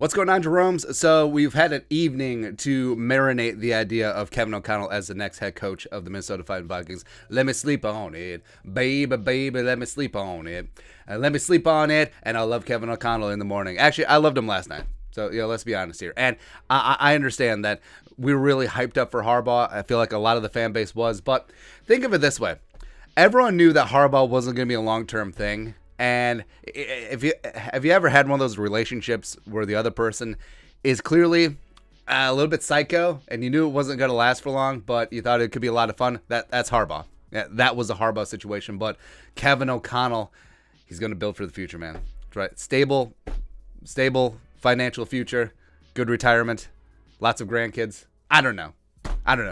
What's going on, Jeromes? So we've had an evening to marinate the idea of Kevin O'Connell as the next head coach of the Minnesota Vikings. Let me sleep on it, baby, baby. Let me sleep on it. Let me sleep on it. And I love Kevin O'Connell in the morning. Actually, I loved him last night. So, let's be honest here. And I understand that we were really hyped up for Harbaugh. I feel like a lot of the fan base was. But think of it this way. Everyone knew that Harbaugh wasn't going to be a long-term thing. And have you ever had one of those relationships where the other person is clearly a little bit psycho, and you knew it wasn't going to last for long, but you thought it could be a lot of fun? That's Harbaugh. Yeah, that was a Harbaugh situation. But Kevin O'Connell, he's going to build for the future, man. That's right. Stable financial future, good retirement, lots of grandkids. I don't know.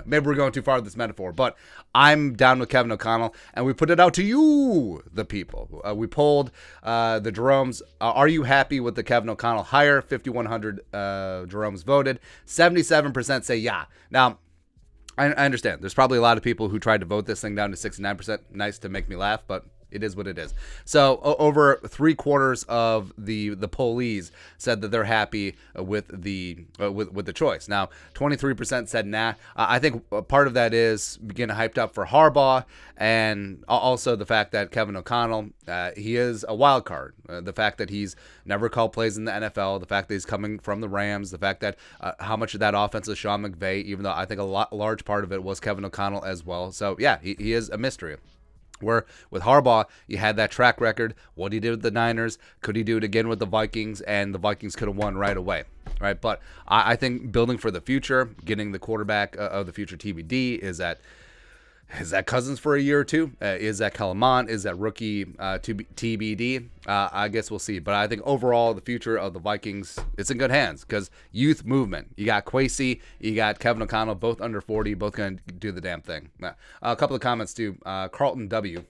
Maybe we're going too far with this metaphor, but I'm down with Kevin O'Connell, and we put it out to you, the people. We polled the Jeromes. Are you happy with the Kevin O'Connell hire? 5,100 Jeromes voted. 77% say yeah. Now, I understand. There's probably a lot of people who tried to vote this thing down to 69%. Nice to make me laugh, but it is what it is. So over 3/4 of the pollees said that they're happy with the choice. Now 23% said nah. I think part of that is getting hyped up for Harbaugh, and also the fact that Kevin O'Connell, he is a wild card. The fact that he's never called plays in the NFL, the fact that he's coming from the Rams, the fact that how much of that offense is Sean McVay, even though I think a large part of it was Kevin O'Connell as well. So yeah, he is a mystery. Where with Harbaugh, you had that track record, what he did with the Niners, could he do it again with the Vikings, and the Vikings could have won right away, right? But I think building for the future, getting the quarterback of the future TBD, is that Cousins for a year or two? Is that Kalaman? Is that rookie TBD? I guess we'll see. But I think overall, the future of the Vikings, it's in good hands because youth movement. You got Kwesi, you got Kevin O'Connell, both under 40, both going to do the damn thing. A couple of comments too. Carlton W.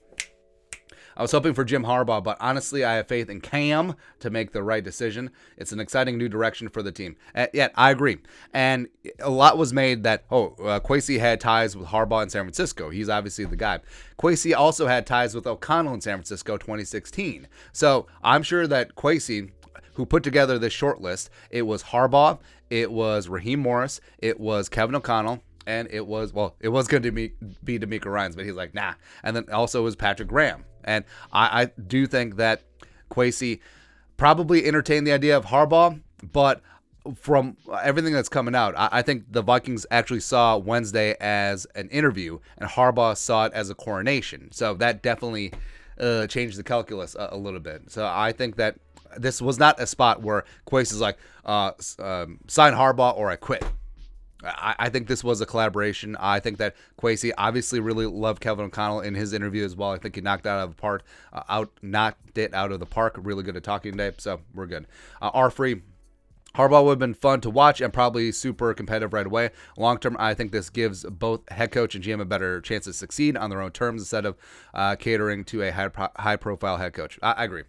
I was hoping for Jim Harbaugh, but honestly, I have faith in Cam to make the right decision. It's an exciting new direction for the team. Yeah, I agree. And a lot was made that, Kwesi had ties with Harbaugh in San Francisco. He's obviously the guy. Kwesi also had ties with O'Connell in San Francisco 2016. So I'm sure that Kwesi, who put together this short list, it was Harbaugh, it was Raheem Morris, it was Kevin O'Connell, and it was going to be DeMeco Ryans, but he's like, nah. And then also was Patrick Graham. And I do think that Kwesi probably entertained the idea of Harbaugh, but from everything that's coming out, I think the Vikings actually saw Wednesday as an interview, and Harbaugh saw it as a coronation. So that definitely changed the calculus a little bit. So I think that this was not a spot where Kwesi's like, sign Harbaugh or I quit. I think this was a collaboration. I think that Kwesi obviously really loved Kevin O'Connell in his interview as well. I think he knocked it out of the park. Really good at talking today, so we're good. R3. Harbaugh would have been fun to watch and probably super competitive right away. Long term, I think this gives both head coach and GM a better chance to succeed on their own terms instead of catering to a high profile head coach. I agree.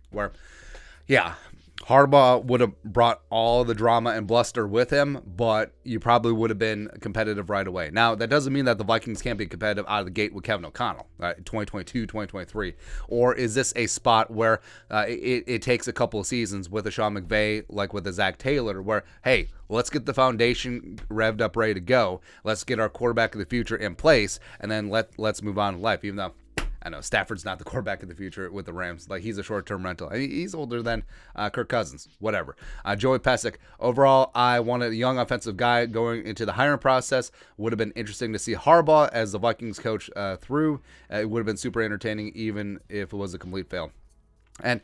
Harbaugh would have brought all the drama and bluster with him, but you probably would have been competitive right away. Now, that doesn't mean that the Vikings can't be competitive out of the gate with Kevin O'Connell, right? 2022, 2023. Or is this a spot where it takes a couple of seasons with a Sean McVay, like with a Zach Taylor, where, hey, let's get the foundation revved up, ready to go. Let's get our quarterback of the future in place, and then let's move on in life, even though I know Stafford's not the quarterback of the future with the Rams. Like, he's a short-term rental. He's older than Kirk Cousins. Whatever. Joey Pesic. Overall, I wanted a young offensive guy going into the hiring process. Would have been interesting to see Harbaugh as the Vikings coach through. It would have been super entertaining, even if it was a complete fail. And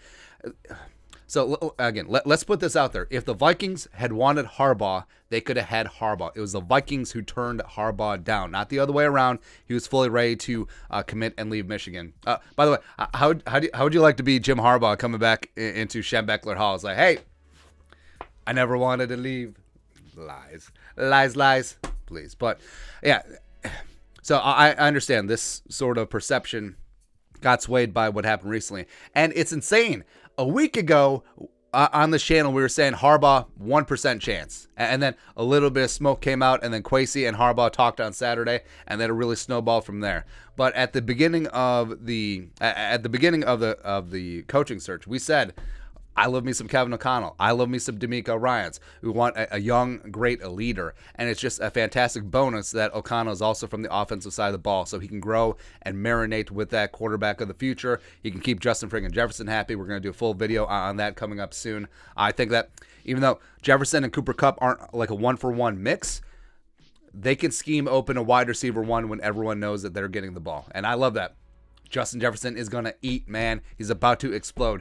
so, again, let's put this out there. If the Vikings had wanted Harbaugh, they could have had Harbaugh. It was the Vikings who turned Harbaugh down, not the other way around. He was fully ready to commit and leave Michigan. By the way, how would you like to be Jim Harbaugh coming back into Schembechler Hall? It's like, hey, I never wanted to leave. Lies, please. But, yeah, so I understand this sort of perception got swayed by what happened recently. And it's insane. A week ago on this channel, we were saying Harbaugh 1% chance, and then a little bit of smoke came out, and then Kwesi and Harbaugh talked on Saturday, and then it really snowballed from there. But at the beginning of the coaching search, we said I love me some Kevin O'Connell. I love me some D'Amico Ryans. We want a young, great leader. And it's just a fantastic bonus that O'Connell is also from the offensive side of the ball, so he can grow and marinate with that quarterback of the future. He can keep Justin friggin' Jefferson happy. We're going to do a full video on that coming up soon. I think that even though Jefferson and Cooper Kupp aren't like a one-for-one mix, they can scheme open a wide receiver one when everyone knows that they're getting the ball. And I love that. Justin Jefferson is going to eat, man. He's about to explode.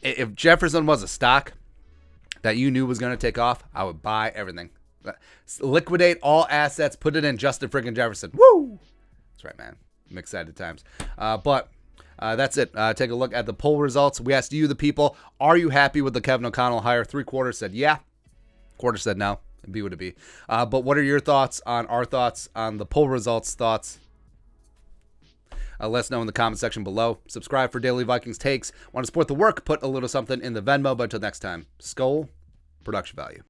If Jefferson was a stock that you knew was going to take off, I would buy everything. Liquidate all assets, put it in Justin friggin' Jefferson. Woo! That's right, man. I'm excited times. But that's it. Take a look at the poll results. We asked you, the people, are you happy with the Kevin O'Connell hire? 3/4 said yeah. Quarter said no. Be what it be. But what are your thoughts on our thoughts on the poll results? Thoughts? Let us know in the comment section below. Subscribe for daily Vikings takes. Want to support the work? Put a little something in the Venmo. But until next time, Skol, production value.